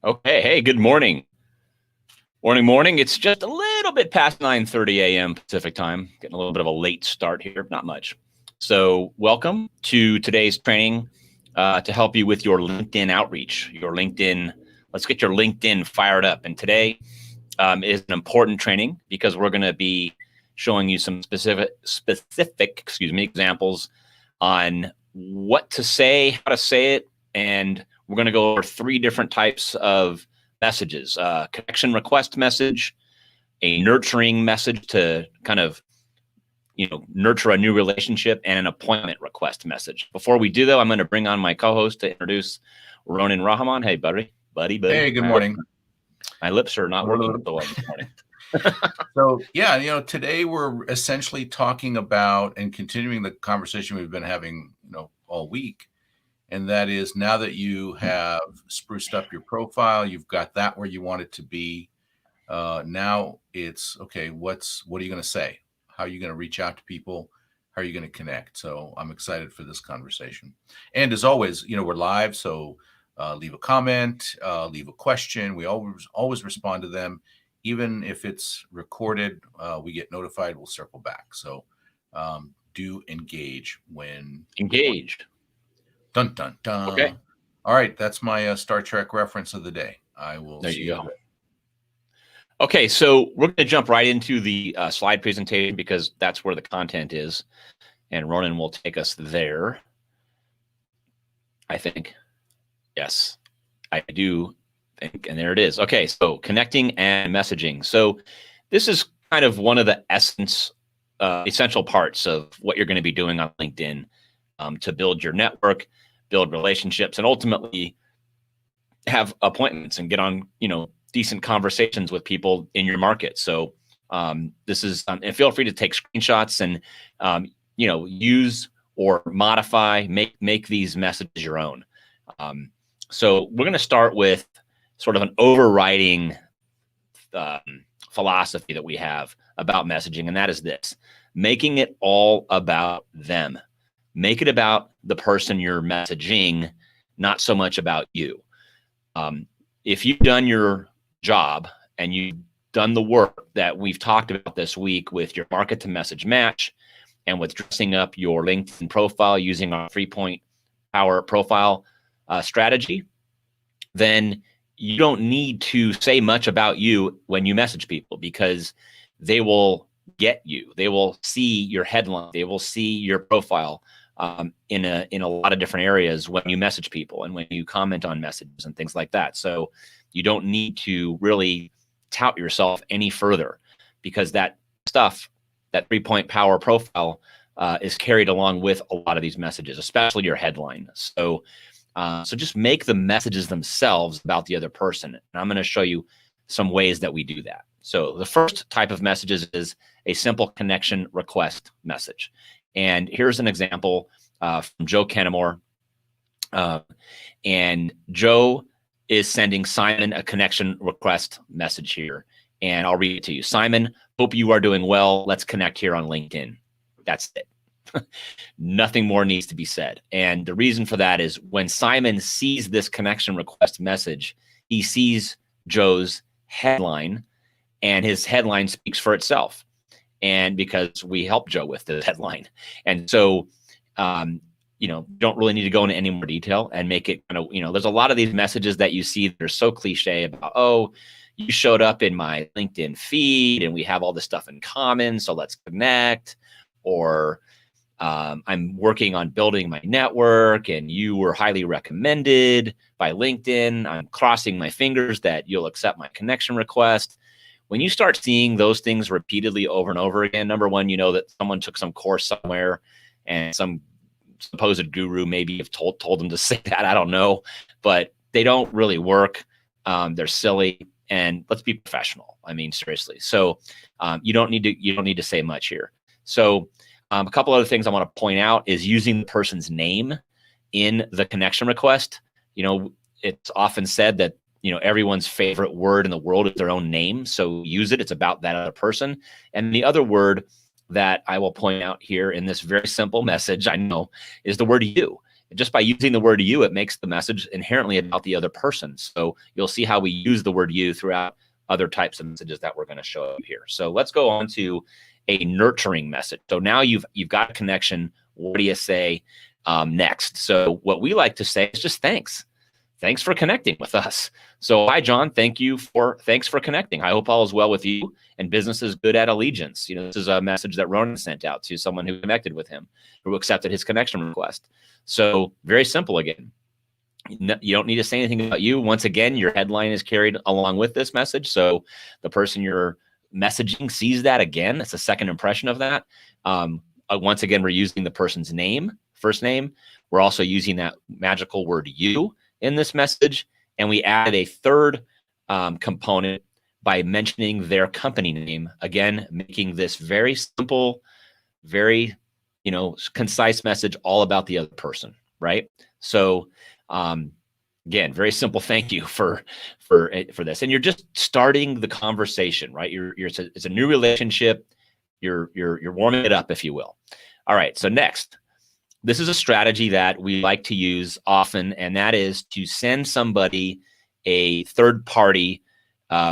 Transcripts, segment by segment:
Okay. Hey, good morning. Morning. It's just a little bit past 9:30 a.m. Pacific time. Getting a little bit of a late start here, not much. So welcome to today's training to help you with your LinkedIn outreach, let's get your LinkedIn fired up. And today is an important training because we're going to be showing you some specific examples on what to say, how to say it, and we're going to go over 3 different types of messages: connection request message, a nurturing message to kind of nurture a new relationship, and an appointment request message. Before we do, though, I'm going to bring on my co-host to introduce Ronan Rahman. Hey, buddy. Hey, good morning. My lips are not working so well this morning. So, today we're essentially talking about and continuing the conversation we've been having, all week. And that is, now that you have spruced up your profile, you've got that where you want it to be. Now it's, okay, what are you going to say? How are you going to reach out to people? How are you going to connect? So I'm excited for this conversation. And as always, we're live. So leave a comment, leave a question. We always respond to them. Even if it's recorded, we get notified, we'll circle back. So do engage when engaged. Dun, dun, dun. Okay. All right. That's my Star Trek reference of the day. I will there see you go. you. Okay, so we're going to jump right into the slide presentation because that's where the content is. And Ronan will take us there. I think. Yes, I do think. And there it is. Okay, so connecting and messaging. So this is kind of one of the essential parts of what you're going to be doing on LinkedIn to build your network, build relationships, and ultimately have appointments and get on, decent conversations with people in your market. So this is, and feel free to take screenshots and, use or modify, make these messages your own. So we're going to start with sort of an overriding philosophy that we have about messaging, and that is this: making it all about them. Make it about the person you're messaging, not so much about you. If you've done your job and you've done the work that we've talked about this week with your market to message match and with dressing up your LinkedIn profile using our 3-point power profile strategy, then you don't need to say much about you when you message people, because they will get you. They will see your headline. They will see your profile in a lot of different areas when you message people and when you comment on messages and things like that. So you don't need to really tout yourself any further, because that stuff, that 3-point power profile, is carried along with a lot of these messages, especially your headline. So just make the messages themselves about the other person. And I'm going to show you some ways that we do that. So the first type of messages is a simple connection request message. And here's an example from Joe Kennemore. And Joe is sending Simon a connection request message here. And I'll read it to you. Simon, hope you are doing well. Let's connect here on LinkedIn. That's it. Nothing more needs to be said. And the reason for that is when Simon sees this connection request message, he sees Joe's headline, and his headline speaks for itself. And because we helped Joe with the headline. And so, don't really need to go into any more detail and make it kind of, there's a lot of these messages that you see that are so cliche about, oh, you showed up in my LinkedIn feed and we have all this stuff in common, so let's connect. Or I'm working on building my network and you were highly recommended by LinkedIn. I'm crossing my fingers that you'll accept my connection request. When you start seeing those things repeatedly over and over again, number one, you know that someone took some course somewhere and some supposed guru maybe have told them to say that. I don't know, but they don't really work. They're silly, and let's be professional. I mean, seriously. So you don't need to say much here. So a couple other things I want to point out is using the person's name in the connection request. It's often said that everyone's favorite word in the world is their own name. So use it. It's about that other person. And the other word that I will point out here in this very simple message, I know, is the word you. Just by using the word you, it makes the message inherently about the other person. So you'll see how we use the word you throughout other types of messages that we're going to show you here. So let's go on to a nurturing message. So now you've got a connection. What do you say next? So what we like to say is just thanks. Thanks for connecting with us. So hi, John. Thanks for connecting. I hope all is well with you and business is good at Allegiance. This is a message that Ronan sent out to someone who connected with him, who accepted his connection request. So very simple again. You don't need to say anything about you. Once again, your headline is carried along with this message. So the person you're messaging sees that again. It's a second impression of that. Once again, we're using the person's name, first name. We're also using that magical word you in this message. And we added a third component by mentioning their company name. Again, making this very simple, very, concise message all about the other person, right? So again, very simple. Thank you for this. And you're just starting the conversation, right? It's a new relationship. You're warming it up, if you will. All right. So next, this is a strategy that we like to use often, and that is to send somebody a third-party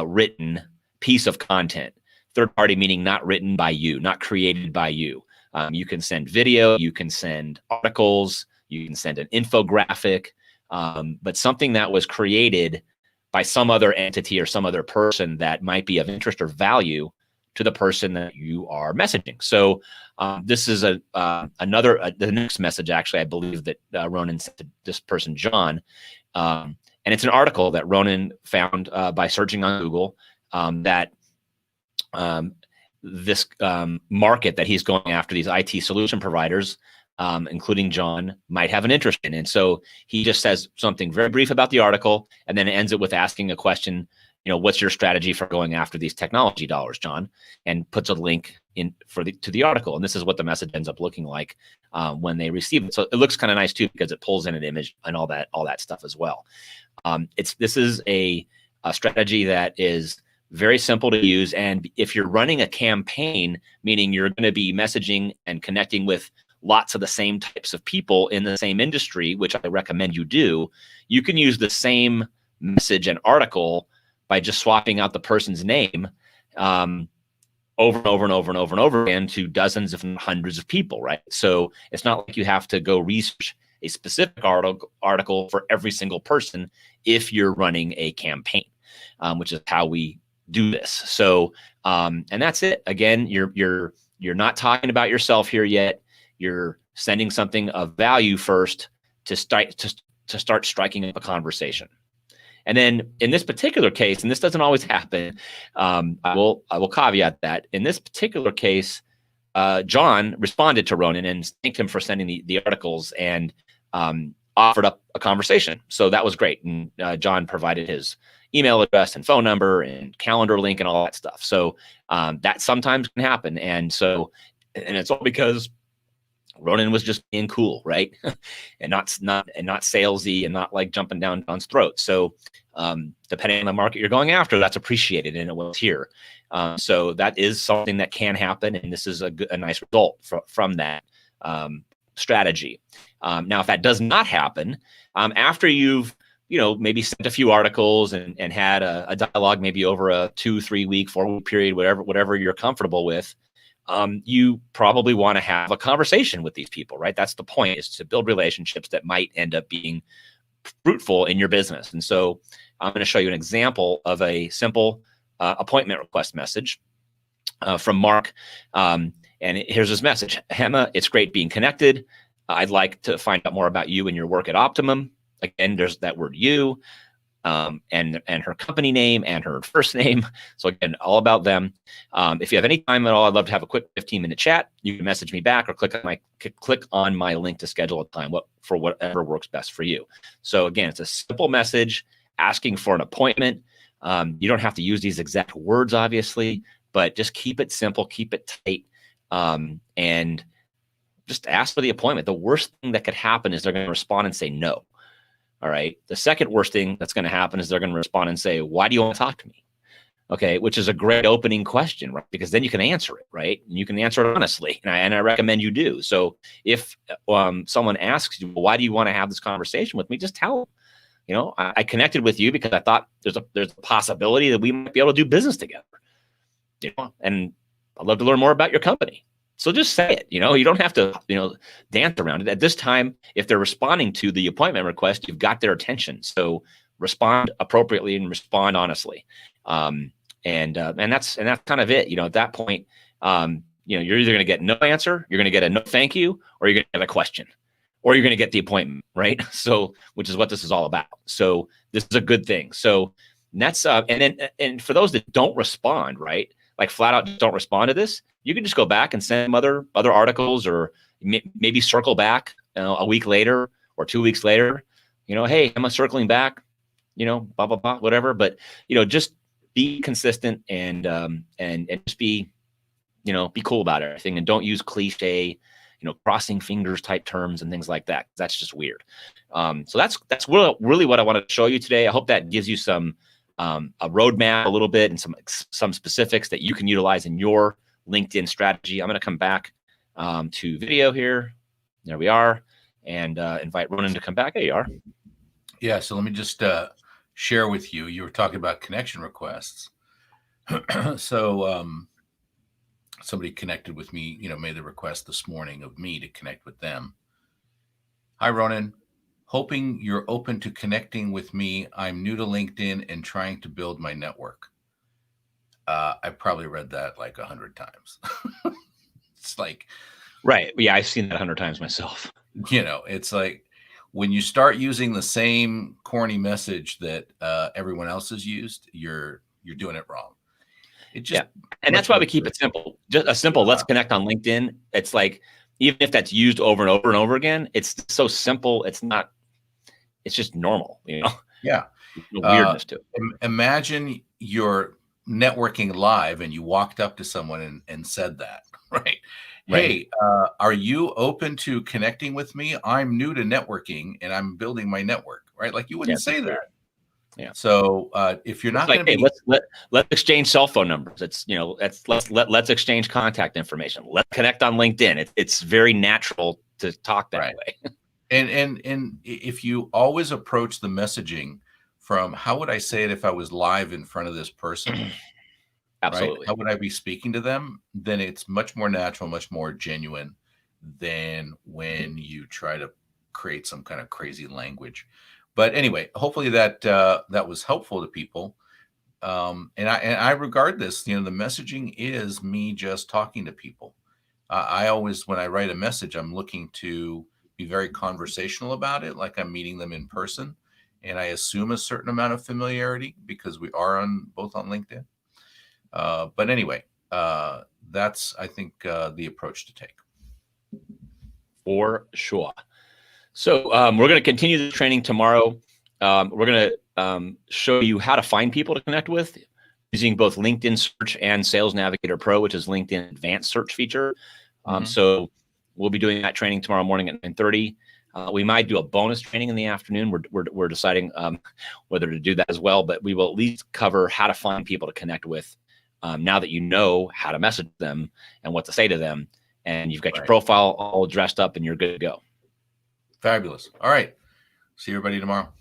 written piece of content. Third-party meaning not written by you, not created by you. You can send video, you can send articles, you can send an infographic, but something that was created by some other entity or some other person that might be of interest or value to the person that you are messaging. So this is the next message, actually, I believe that Ronan sent to this person, John. And it's an article that Ronan found by searching on Google that this market that he's going after, these IT solution providers, including John, might have an interest in. And so he just says something very brief about the article and then ends it with asking a question, what's your strategy for going after these technology dollars, John? And puts a link in to the article. And this is what the message ends up looking like when they receive it. So it looks kind of nice too, because it pulls in an image and all that stuff as well. This is a strategy that is very simple to use. And if you're running a campaign, meaning you're going to be messaging and connecting with lots of the same types of people in the same industry, which I recommend you do, you can use the same message and article by just swapping out the person's name over and over and over and over and over again to dozens, if not hundreds of people, right? So it's not like you have to go research a specific article for every single person if you're running a campaign, which is how we do this. So, and that's it. Again, you're not talking about yourself here yet. You're sending something of value first to start striking up a conversation. And then in this particular case, and this doesn't always happen, I will caveat that in this particular case, John responded to Ronan and thanked him for sending the articles and offered up a conversation. So that was great. And John provided his email address and phone number and calendar link and all that stuff. So that sometimes can happen. And it's all because Ronan was just being cool, right? and not salesy and not like jumping down John's throat. So depending on the market you're going after, that's appreciated, and it was here. So that is something that can happen, and this is a nice result from that strategy. Now, if that does not happen, after you've maybe sent a few articles and had a dialogue, maybe over a 2-3 week, 4-week period, whatever you're comfortable with, you probably want to have a conversation with these people, right? That's the point, is to build relationships that might end up being fruitful in your business. And so I'm going to show you an example of a simple appointment request message from Mark. And here's his message. Emma, it's great being connected. I'd like to find out more about you and your work at Optimum. Again, there's that word you. And her company name and her first name. So again, all about them. If you have any time at all, I'd love to have a quick 15-minute chat. You can message me back or click on my link to schedule a time for whatever works best for you. So again, it's a simple message asking for an appointment. You don't have to use these exact words, obviously, but just keep it simple, keep it tight, and just ask for the appointment. The worst thing that could happen is they're going to respond and say no. All right. The second worst thing that's going to happen is they're going to respond and say, why do you want to talk to me? Okay, which is a great opening question, right? Because then you can answer it, right? And you can answer it honestly, and I recommend you do. So if someone asks you, well, why do you want to have this conversation with me? Just tell them, I connected with you because I thought there's a possibility that we might be able to do business together. And I'd love to learn more about your company. So just say it. You don't have to, dance around it. At this time, if they're responding to the appointment request, you've got their attention. So respond appropriately and respond honestly. And that's kind of it. At that point, you're either going to get no answer, you're going to get a no thank you, or you're going to get a question, or you're going to get the appointment, right? So, which is what this is all about. So this is a good thing. So that's and for those that don't respond, right? Like flat out don't respond to this, you can just go back and send them other articles, or maybe circle back a week later or 2 weeks later. Hey, am I circling back? Blah blah blah, whatever. But just be consistent and just be cool about everything, and don't use cliche, crossing fingers type terms and things like that. That's just weird. So that's really what I wanted to show you today. I hope that gives you some a roadmap a little bit and some specifics that you can utilize in your LinkedIn strategy. I'm going to come back to video here. There we are, and invite Ronan to come back. There you are. Yeah. So let me just share with you. You were talking about connection requests. So somebody connected with me, made the request this morning of me to connect with them. Hi, Ronan. Hoping you're open to connecting with me. I'm new to LinkedIn and trying to build my network. I probably read that like 100 times. It's like, right. Yeah, I've seen that 100 times myself. It's like when you start using the same corny message that everyone else has used, you're doing it wrong. And that's why we keep it simple. Just a simple, let's connect on LinkedIn. It's like, even if that's used over and over and over again, it's so simple. It's just normal, Yeah. No weirdness to it. Imagine you're networking live and you walked up to someone and said that, right? Hey, are you open to connecting with me? I'm new to networking and I'm building my network, right? Like you wouldn't say that. Yeah. So if you're not like, going to be, let's exchange cell phone numbers. It's let's exchange contact information. Let's connect on LinkedIn. It's very natural to talk that way. And if you always approach the messaging from how would I say it if I was live in front of this person? Absolutely. Right? How would I be speaking to them? Then it's much more natural, much more genuine than when you try to create some kind of crazy language. But anyway, hopefully that was helpful to people. And I regard this, the messaging is me just talking to people. I always, when I write a message, I'm looking to be very conversational about it, like I'm meeting them in person. And I assume a certain amount of familiarity because we are both on LinkedIn. But anyway, that's, I think, the approach to take. For sure. So we're going to continue the training tomorrow. We're going to show you how to find people to connect with using both LinkedIn Search and Sales Navigator Pro, which is LinkedIn Advanced Search feature. So we'll be doing that training tomorrow morning at 9:30. We might do a bonus training in the afternoon. We're deciding whether to do that as well, but we will at least cover how to find people to connect with now that you know how to message them and what to say to them, and you've got your profile all dressed up and you're good to go. Fabulous. All right. See everybody tomorrow.